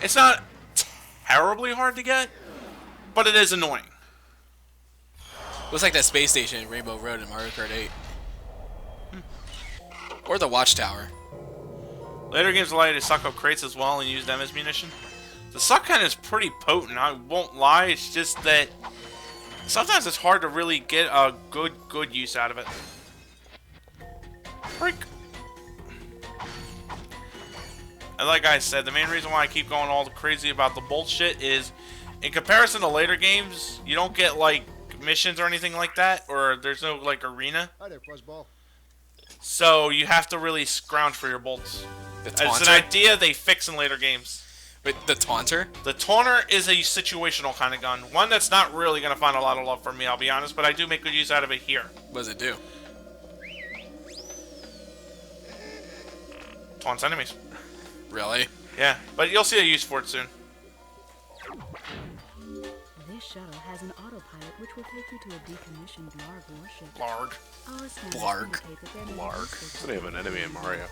It's not terribly hard to get, but it is annoying. Looks like that space station in Rainbow Road in Mario Kart 8. Or the Watchtower. Later games allow you to suck up crates as well and use them as munition. The suck gun is pretty potent, I won't lie. It's just that sometimes it's hard to really get a good use out of it. Freak. And like I said, the main reason why I keep going all crazy about the bullshit is, in comparison to later games, you don't get like missions or anything like that, or there's no like arena. Hi there, Fuzzball. So you have to really scrounge for your bolts. The It's an idea they fix in later games. Wait, the Taunter? The Taunter is a situational kind of gun. One that's not really going to find a lot of love from me, I'll be honest, but I do make good use out of it here. What does it do? Taunts enemies. Really? Yeah, but you'll see a use for it soon. This shuttle has an autopilot which will take you to a decommissioned BLARG warship. BLARG. Our scanners BLARG. indicate that there may be BLARG. research- It's the name of an enemy in Mario.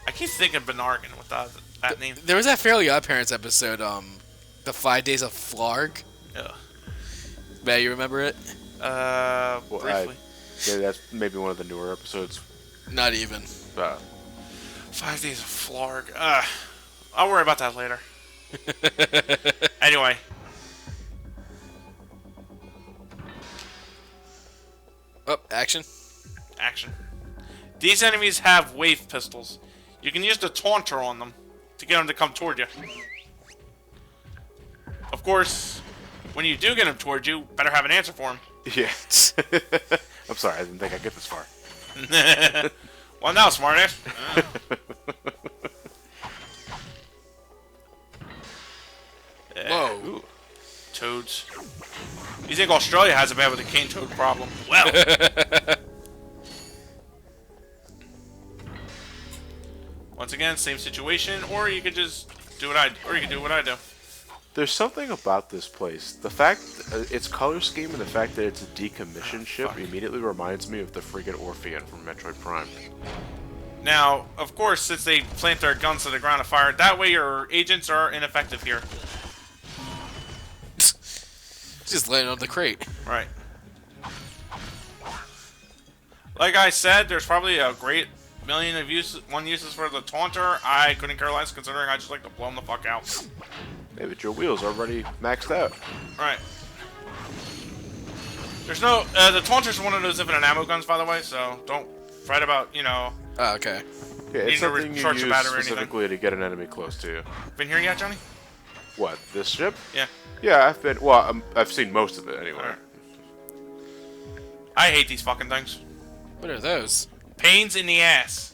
I keep thinking Benargan with that name. There was that Fairly Odd Parents episode, the 5 Days of Flarg. Ugh. Matt, you remember it? Well, Briefly. Yeah, that's maybe one of the newer episodes. Not even. 5 Days of Flarg. I'll worry about that later. Anyway. Oh, action. Action. These enemies have wave pistols. You can use the Taunter on them to get them to come toward you. Of course, when you do get them toward you, better have an answer for them. Yeah. I'm sorry, I didn't think I'd get this far. Well, now, smartass. Whoa. Ooh. Toads. You think Australia has a bad with the cane toad problem? Well. Once again, same situation, or you could just do what I do. There's something about this place. The fact, its color scheme and the fact that it's a decommissioned ship fuck. immediately reminds me of the friggin' Orpheon from Metroid Prime. Now, of course, since they plant their guns to the ground and fire, that way your agents are ineffective here. Just laying on the crate. Right. Like I said, there's probably a great million of uses for the Taunter. I couldn't care less, considering I just like to blow them the fuck out. Hey, but your wheel's already maxed out. Right. There's no... the Taunter's one of those infinite ammo guns, by the way, so don't fret about, you know... Oh, okay. Yeah, Need it's to something you recharge your use battery or anything. specifically to get an enemy close to you. Been here yet, Johnny? What, this ship? Yeah. Yeah, I've been... Well, I've seen most of it, anyway. Alright. I hate these fucking things. What are those? Pains in the ass.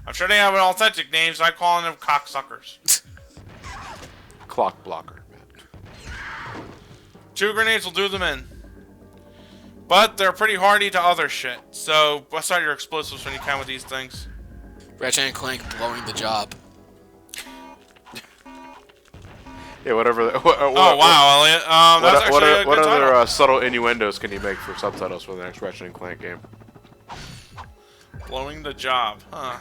I'm sure they have an authentic name, so I'm calling them cocksuckers. Clock blocker, man. 2 grenades will do them in. But they're pretty hardy to other shit, so bust out your explosives when you can with these things. Ratchet and Clank blowing the job. Yeah, whatever... Oh, wow, Elliot. That's actually a good what title. other subtle innuendos can you make for subtitles for the next Ratchet and Clank game? Blowing the job, huh?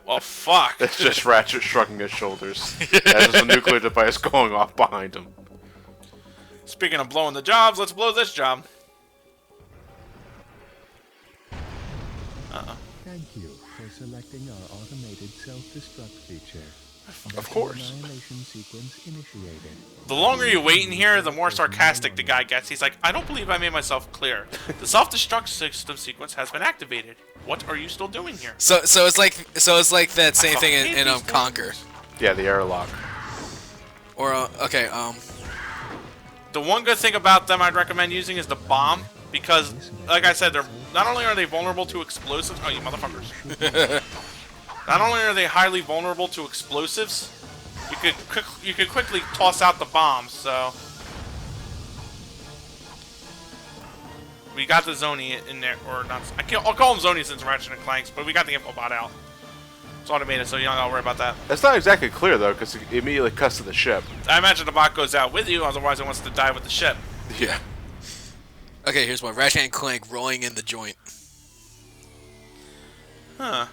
Well, fuck. It's just Ratchet shrugging his shoulders as there's a nuclear device going off behind him. Speaking of blowing the jobs, let's blow this job. Thank you for selecting our automated self-destruct feature. Of course. Annihilation sequence initiated. The longer you wait in here, the more sarcastic the guy gets. He's like, I don't believe I made myself clear. The self-destruct system sequence has been activated. What are you still doing here? So it's like that same thing fucking hate in these Conquer. Yeah, the airlock. Or okay, The one good thing about them I'd recommend using is the bomb, because, like I said, they're not only are they vulnerable to explosives. Oh, you motherfuckers! Not only are they highly vulnerable to explosives, you could quickly toss out the bombs. So we got the Zoni in there, or not? I'll call them Zoni since Ratchet and Clanks, but we got the info bot out. It's automated, so you don't gotta worry about that. That's not exactly clear though, because it immediately cuts to the ship. I imagine the bot goes out with you, otherwise it wants to die with the ship. Yeah. okay, here's one. Ratchet and Clank rolling in the joint. Huh.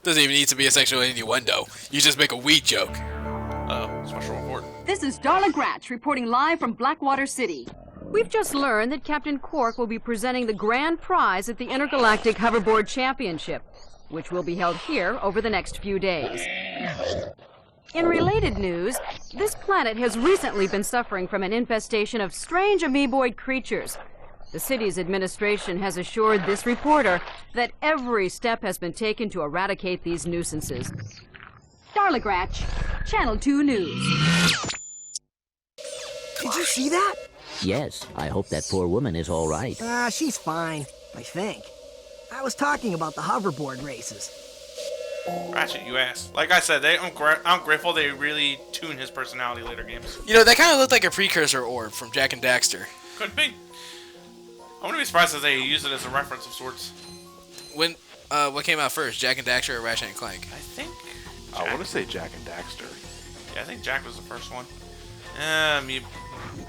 Doesn't even need to be a sexual innuendo. You just make a weed joke. Special report. This is Darla Gratch reporting live from Blackwater City. We've just learned that Captain Quark will be presenting the grand prize at the Intergalactic Hoverboard Championship, which will be held here over the next few days. In related news, this planet has recently been suffering from an infestation of strange amoeboid creatures. The city's administration has assured this reporter that every step has been taken to eradicate these nuisances. Darla Gratch, Channel 2 News. Did you see that? Yes, I hope that poor woman is all right. She's fine, I think. I was talking about the hoverboard races. Ratchet, you ass. Like I said, I'm grateful they really tune his personality later games. You know, that kind of looked like a precursor orb from Jack and Daxter. Could be. I wouldn't be surprised if they use it as a reference of sorts. When, what came out first, Jack and Daxter or Ratchet and Clank? I think. I want to say Jack and Daxter. Yeah, I think Jack was the first one. Me,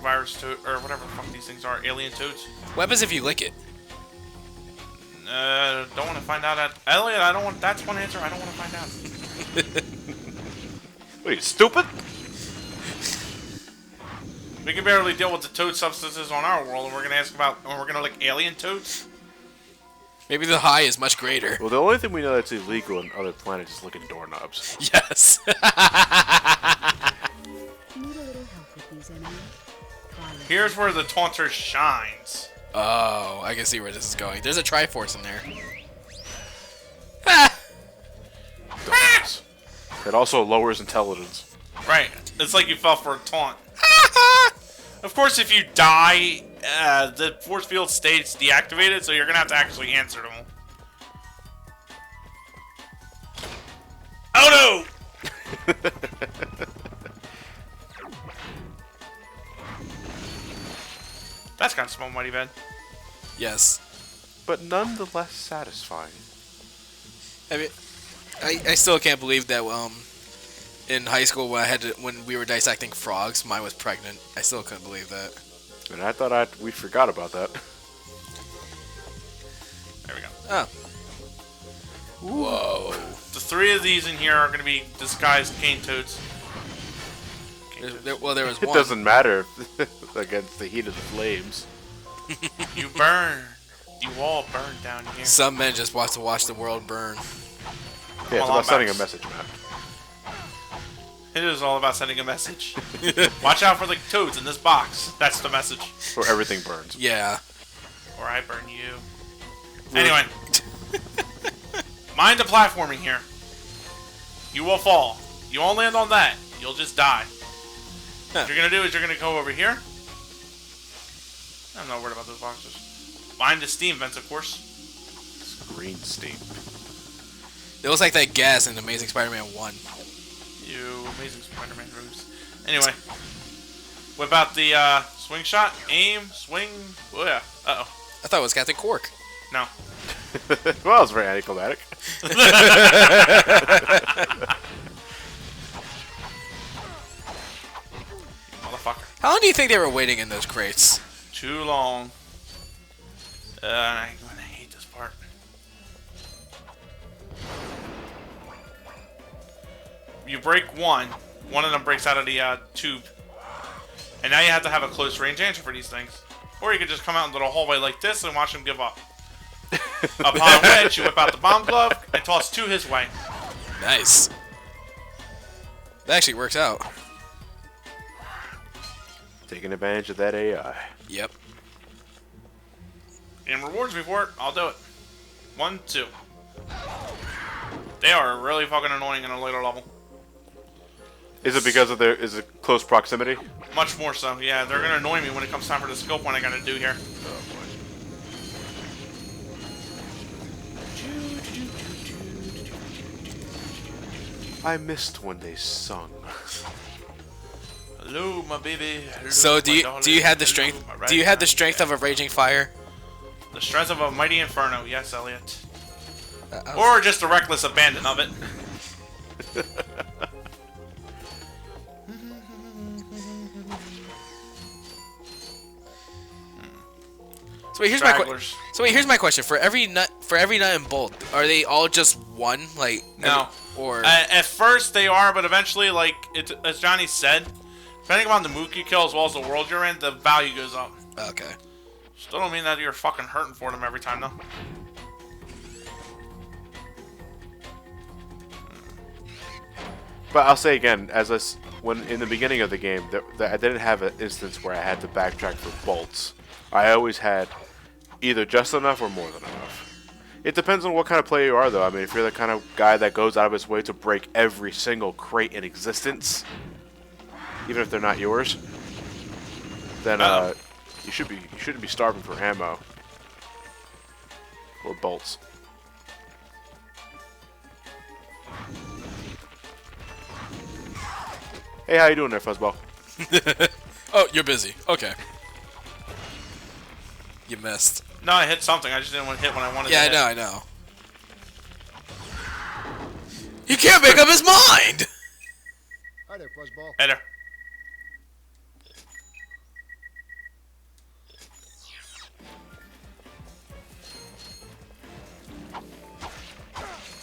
virus toad, or whatever the fuck these things are, alien toads. What happens if you lick it? Don't want to find out. Elliot, I don't want. That's one answer. I don't want to find out. What are you, stupid? We can barely deal with the toad substances on our world, and we're gonna ask about, and we're gonna lick alien toads. Maybe the high is much greater. Well, the only thing we know that's illegal on other planets is licking doorknobs. Yes. Need a little help with these enemies? Here's where the taunter shines. Oh, I can see where this is going. There's a Triforce in there. Ah! Doorknobs. It also lowers intelligence. Right. It's like you fell for a taunt. Of course, if you die, the force field stays deactivated, so you're gonna have to actually answer them. Oh no! That's gotta smell mighty bad. Yes. But nonetheless satisfying. I mean, I still can't believe that in high school when we were dissecting frogs, mine was pregnant. I still couldn't believe that. And I thought we forgot about that. There we go. Oh. Whoa. The three of these in here are gonna be disguised cane toads. Well, there was It one. doesn't matter against the heat of the flames. You burn. You all burn down here. Some men just want to watch the world burn. Yeah, it's about sending a message, Matt. It is all about sending a message. Watch out for the toads in this box. That's the message. Or everything burns. Yeah. Or I burn you. Anyway. Mind the platforming here. You will fall. You won't land on that. You'll just die. Huh. What you're going to do is you're going to go over here. I'm not worried about those boxes. Mind the steam vents, of course. Green steam. It was like that gas in Amazing Spider-Man 1. You amazing Spider-Man moves. Anyway. Whip out the swing shot. Aim. Swing. Oh, yeah. Uh-oh. I thought it was Captain Quark. No. Well, it's very anticlimactic. Motherfucker. How long do you think they were waiting in those crates? Too long. I'm gonna hate this part. You break one of them breaks out of the tube. And now you have to have a close range answer for these things. Or you could just come out into the hallway like this and watch him give up. Upon which, you whip out the bomb glove and toss two his way. Nice. That actually works out. Taking advantage of that AI. Yep. And rewards me for it, I'll do it. 1, 2. They are really fucking annoying in a later level. Is it because of is it close proximity? Much more so, yeah. They're gonna annoy me when it comes time for the scope one I gotta do here. I missed when they sung. Hello, my baby. Hello, So my do you darling. have the Hello, strength? my Do you have the right strength of a raging fire? The strength of a mighty inferno, yes, Elliot. Or just a reckless abandon of it. So wait, here's my question. For every nut and bolt, are they all just one? Like No. or At first they are, but eventually, like as Johnny said, depending on the mook you kill as well as the world you're in, the value goes up. okay. Still don't mean that you're fucking hurting for them every time though. But I'll say again, when in the beginning of the game, I didn't have an instance where I had to backtrack for bolts. I always had either just enough or more than enough. It depends on what kind of player you are, though. I mean, if you're the kind of guy that goes out of his way to break every single crate in existence, even if they're not yours, then you shouldn't be starving for ammo or bolts. Hey, how you doing there, Fuzzball? Oh, you're busy. Okay. You missed. No, I hit something. I just didn't want to hit when I wanted to hit. Yeah, I know. He can't make up his mind! Hi there, Fuzzball. Hey there.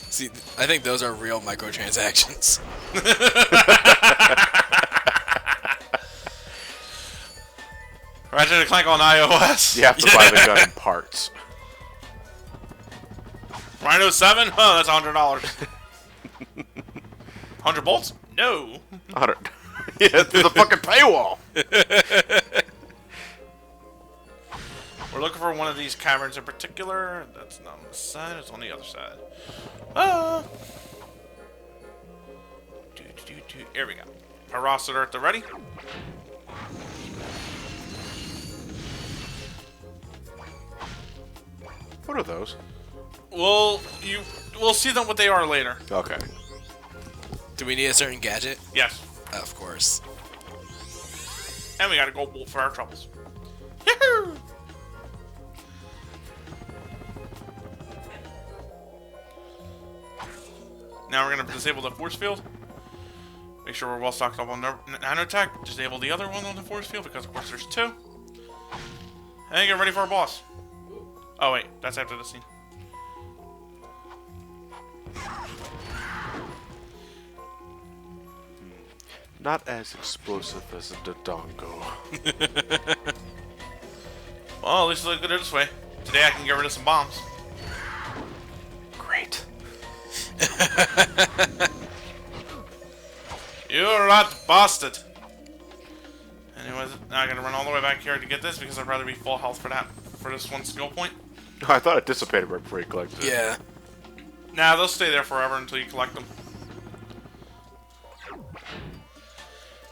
See, I think those are real microtransactions. Ratchet Clank on iOS. You have to buy the gun in parts. Rhino 7? Oh, that's $100. 100 bolts? No. 100. Yeah, there's a fucking paywall. We're looking for one of these caverns in particular. That's not on this side. It's on the other side. Ah. Here we go. Harasser at the ready. What are those? We'll see them what they are later. Okay. Do we need a certain gadget? Yes. Of course. And we got a gold bolt for our troubles. Yahoo! Now we're gonna disable the force field. Make sure we're well stocked up on nanotech. Disable the other one on the force field because of course there's two. And get ready for our boss. Oh wait, that's after the scene. Not as explosive as a Dodongo. Well, at least look at it this way. Today I can get rid of some bombs. Great. You're not busted. Anyways, now I gotta run all the way back here to get this because I'd rather be full health for this one skill point. I thought it dissipated right before you collected it. Yeah. Nah, they'll stay there forever until you collect them.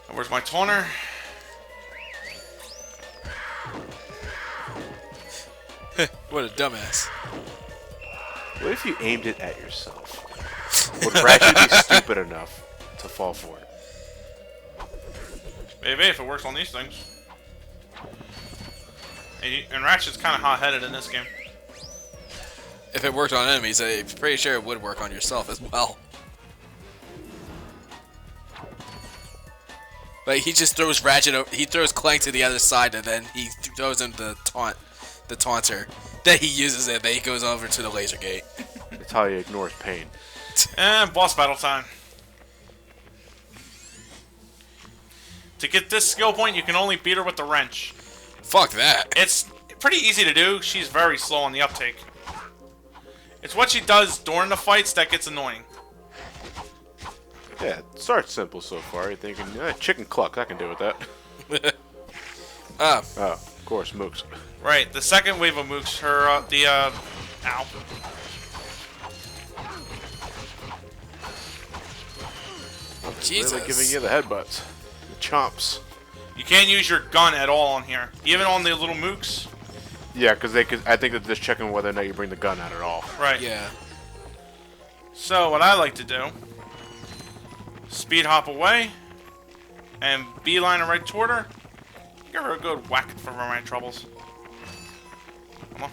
And where's my toner? What a dumbass. What if you aimed it at yourself? Would Ratchet be stupid enough to fall for it? Maybe if it works on these things. And Ratchet's kind of hot-headed in this game. If it worked on enemies, I'm pretty sure it would work on yourself as well. Like he just throws Ratchet, he throws Clank to the other side, and then he throws him the taunter. Then he uses it, then he goes over to the laser gate. That's how he ignores pain. And boss battle time. To get this skill point, you can only beat her with the wrench. Fuck that. It's pretty easy to do. She's very slow on the uptake. It's what she does during the fights that gets annoying. Yeah, it starts simple so far. You're thinking, chicken cluck, I can deal with that. Oh, of course, mooks. Right, the second wave of mooks, ow. Jesus. Really giving you the headbutts. The chomps. You can't use your gun at all on here. Even on the little mooks. Yeah, because I think they're just checking whether or not you bring the gun out at all. Right. Yeah. So, what I like to do, speed hop away, and beeline it right toward her. Give her a good whack for my troubles. Come on.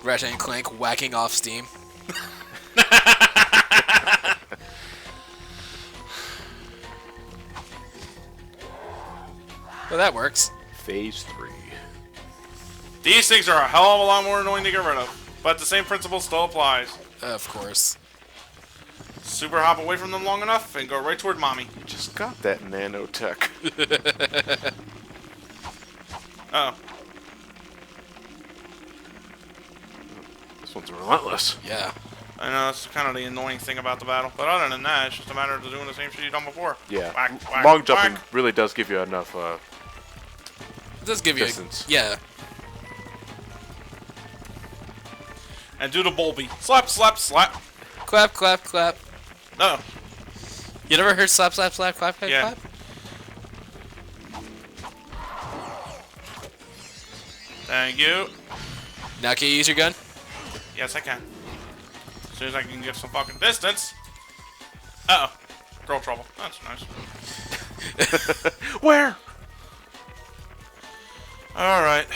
Ratchet and Clank whacking off steam. Well, that works. Phase 3. These things are a hell of a lot more annoying to get rid of. But the same principle still applies. Of course. Super hop away from them long enough and go right toward mommy. Just got that nanotech. Uh oh. This one's relentless. Yeah. I know, that's kind of the annoying thing about the battle. But other than that, it's just a matter of doing the same shit you've done before. Yeah. Whack, whack, Long jumping whack. really does give you enough It does give distance. you. Yeah. And do the Bolby. Slap, slap, slap. Clap, clap, clap. No. You never heard slap, slap, slap, clap, clap, Yeah. clap? Thank you. Now can you use your gun? Yes, I can. As soon as I can get some fucking distance. Uh-oh. Girl trouble. That's nice. Where? Alright.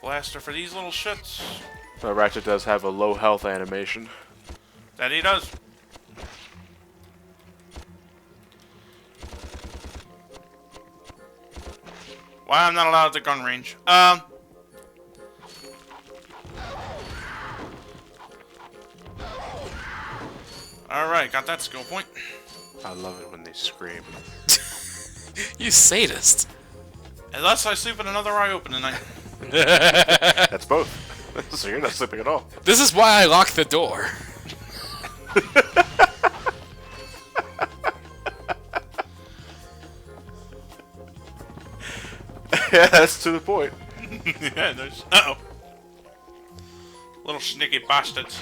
Blaster for these little shits. Ratchet does have a low health animation. That he does. Why I'm not allowed at the gun range? Alright, got that skill point. I love it when they scream. You sadist. Unless I sleep with another eye open tonight. That's both. So you're not sleeping at all. This is why I locked the door. Yeah, that's to the point. Yeah, there's. Uh oh. Little sneaky bastards.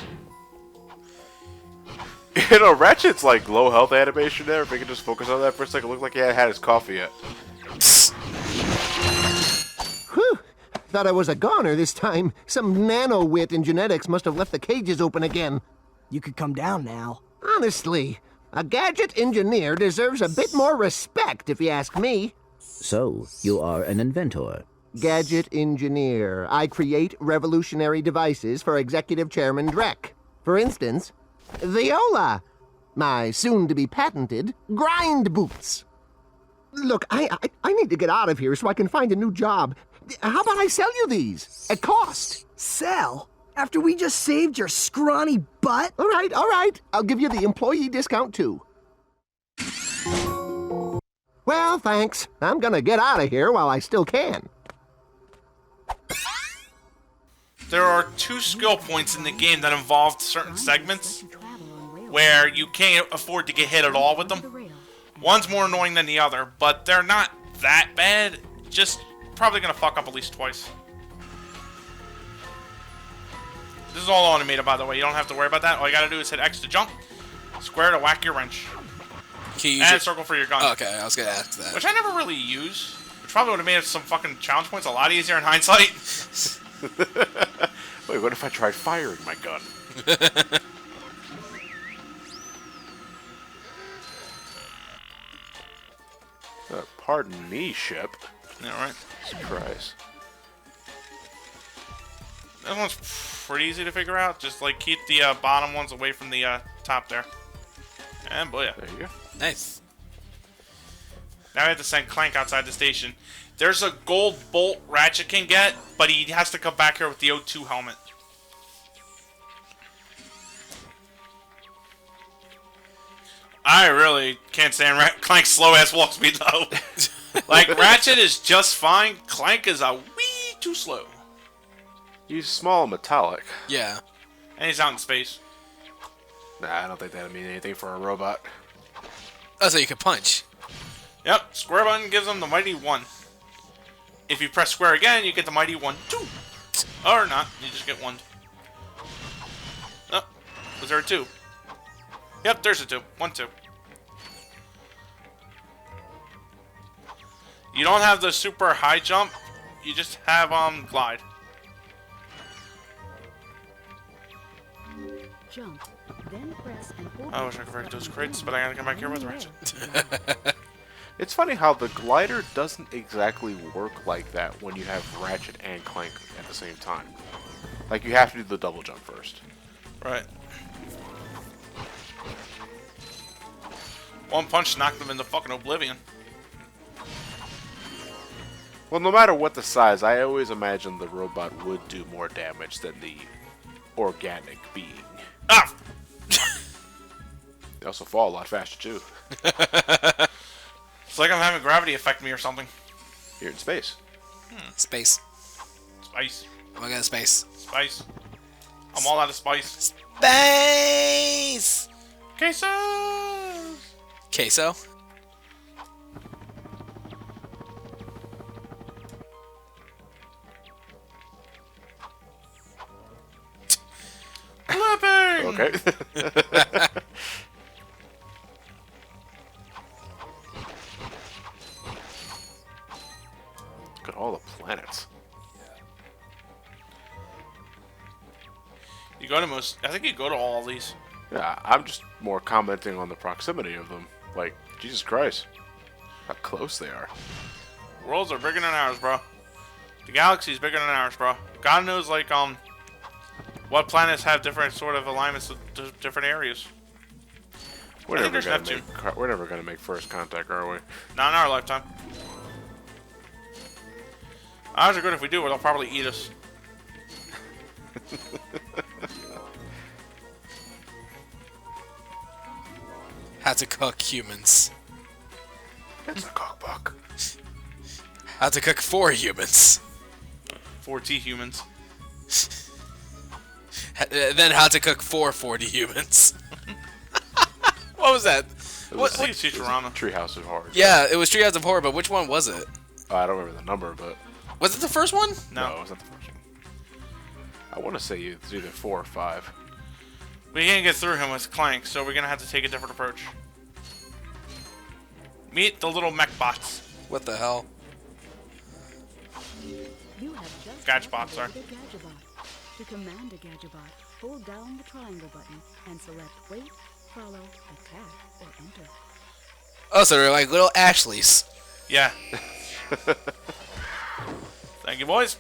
You know, Ratchet's like low health animation there. If we could just focus on that for a second, it looked like he hadn't had his coffee yet. Whew! Thought I was a goner this time. Some nano-wit in genetics must have left the cages open again. You could come down now. Honestly, a gadget engineer deserves a bit more respect, if you ask me. So, you are an inventor. Gadget engineer. I create revolutionary devices for Executive Chairman Drek. For instance, Viola. My soon-to-be patented grind boots. Look, I need to get out of here so I can find a new job. How about I sell you these? At cost. Sell? After we just saved your scrawny butt? All right. I'll give you the employee discount, too. Well, thanks. I'm gonna get out of here while I still can. There are 2 skill points in the game that involve certain segments where you can't afford to get hit at all with them. One's more annoying than the other, but they're not that bad. Just probably gonna fuck up at least twice. This is all automated, by the way. You don't have to worry about that. All you gotta do is hit X to jump, square to whack your wrench, and circle for your gun. Oh, okay, I was gonna ask that. Which I never really use. Which probably would have made some fucking challenge points a lot easier in hindsight. Wait, what if I tried firing my gun? Pardon me, ship. Yeah, right. Surprise. That one's pretty easy to figure out. Just like keep the bottom ones away from the top there. And booyah. There you go. Nice. Now I have to send Clank outside the station. There's a gold bolt Ratchet can get, but he has to come back here with the O2 helmet. I really can't stand Clank's slow-ass walk speed, though. Like, Ratchet is just fine. Clank is a wee too slow. He's small and metallic. Yeah. And he's out in space. Nah, I don't think that'd mean anything for a robot. Oh, so you can punch. Yep, square button gives him the mighty 1. If you press square again, you get the mighty 1, 2. Or not, you just get 1. Oh, was there a 2? Yep, there's a 2. 1, 2. You don't have the super high jump, you just have glide. Jump, then press and hold I wish I could break those crates, but I gotta come back here with Ratchet. It's funny how the glider doesn't exactly work like that when you have Ratchet and Clank at the same time. Like, you have to do the double jump first. Right. One punch knocked them into fucking oblivion. Well, no matter what the size, I always imagined the robot would do more damage than the organic being. Ah! They also fall a lot faster, too. It's like I'm having gravity affect me or something. You're in space. Space. Spice. Oh my god, space. Spice. I'm all out of spice. Space! Queso! Queso? Flipping! Okay. Look at all the planets. You go to most... I think you go to all these. Yeah, I'm just more commenting on the proximity of them. Like, Jesus Christ. How close they are. Worlds are bigger than ours, bro. The galaxy's bigger than ours, bro. God knows, like, what planets have different sort of alignments to different areas. We're never Neptune. gonna make first contact, are we? Not in our lifetime. Odds are good if we do, they'll probably eat us. How to cook humans. It's a cookbook. How to cook for humans. 4T humans. Then how to cook for 40 humans. What was that? What? Futurama. Treehouse of Horror. Yeah, it was Treehouse of Horror, but which one was it? I don't remember the number, but... Was it the first one? No. it was not the first one. I want to say it's either 4 or 5. We can't get through him with Clank, so we're gonna have to take a different approach. Meet the little mech bots. What the hell? You have just Gadgebots, sorry. activated a Gadgebot. To command a Gadgebot, hold down the triangle button and select wait, follow, attack, or enter. Oh, so they're like little Ashleys. Yeah. Thank you, boys.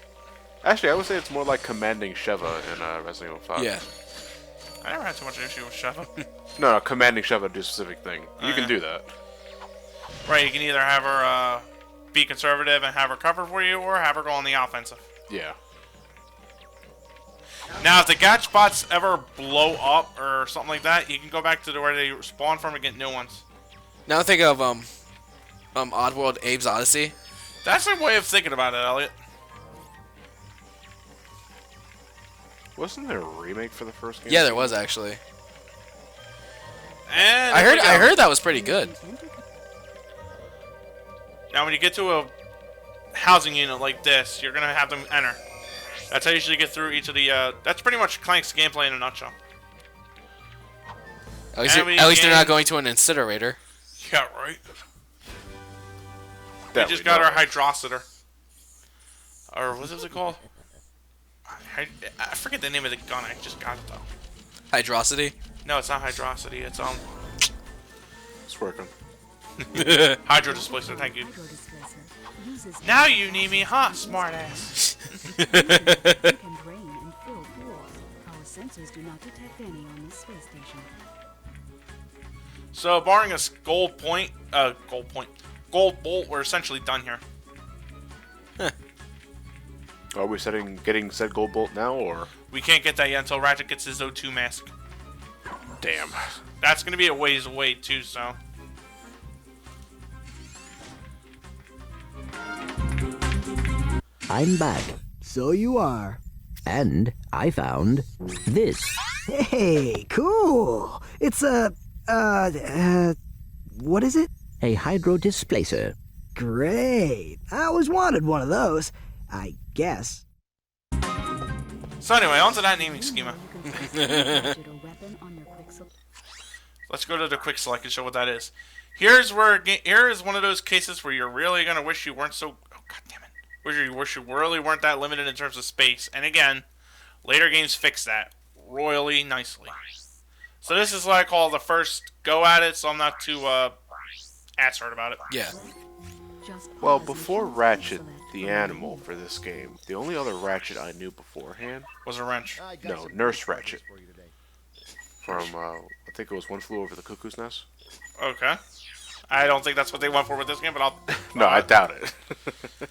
Actually, I would say it's more like commanding Sheva in Resident Evil 5. Yeah. I never had too much issue with Sheva. No, commanding Sheva to do a specific thing. You can do that. Right, you can either have her be conservative and have her cover for you, or have her go on the offensive. Yeah. Now, if the Gadgebots ever blow up or something like that, you can go back to where they spawn from and get new ones. Now think of Oddworld Abe's Odyssey. That's a way of thinking about it, Elliot. Wasn't there a remake for the first game? Yeah, there was actually. And I heard that was pretty good. Now, when you get to a housing unit like this, you're gonna have them enter. That's how you usually get through each of the. That's pretty much Clank's gameplay in a nutshell. At least they're not going to an incinerator. Yeah, right. We just got our hydrociter. Or what is it called? I forget the name of the gun. I just got it though. Hydrocity? No, it's not hydrocity. It's It's working. hydro displacer. Thank you. Now you need me, huh, smartass? You can drain and fill fuel. Our sensors do not detect any on this space station. So, barring a gold bolt, we're essentially done here. Are we getting said gold bolt now, or? We can't get that yet until Ratchet gets his O2 mask. Damn. That's gonna be a ways away too, so. I'm back. So you are. And I found this. Hey, cool. It's a, what is it? A hydro displacer. Great. I always wanted one of those, I guess. So anyway, onto that naming schema. Let's go to the quick select and show what that is. Here is one of those cases where you're really gonna wish you weren't so. Oh, god damn it! Where you wish you really weren't that limited in terms of space. And again, later games fix that royally nicely. So this is what I call the first go at it. So I'm not too ass hurt about it. Yeah. Well, before Ratchet, the animal for this game, the only other Ratchet I knew beforehand was a wrench. No, Nurse Ratchet. From I think it was One Flew Over the Cuckoo's Nest. Okay. I don't think that's what they went for with this game, but I'll... No, I doubt it.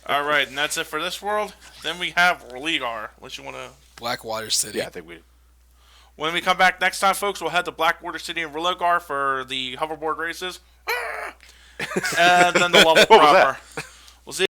Alright, and that's it for this world. Then we have Religar, unless you want to... Blackwater City. Yeah, I think we... When we come back next time, folks, we'll head to Blackwater City and Religar for the hoverboard races. And then the level What was proper. that?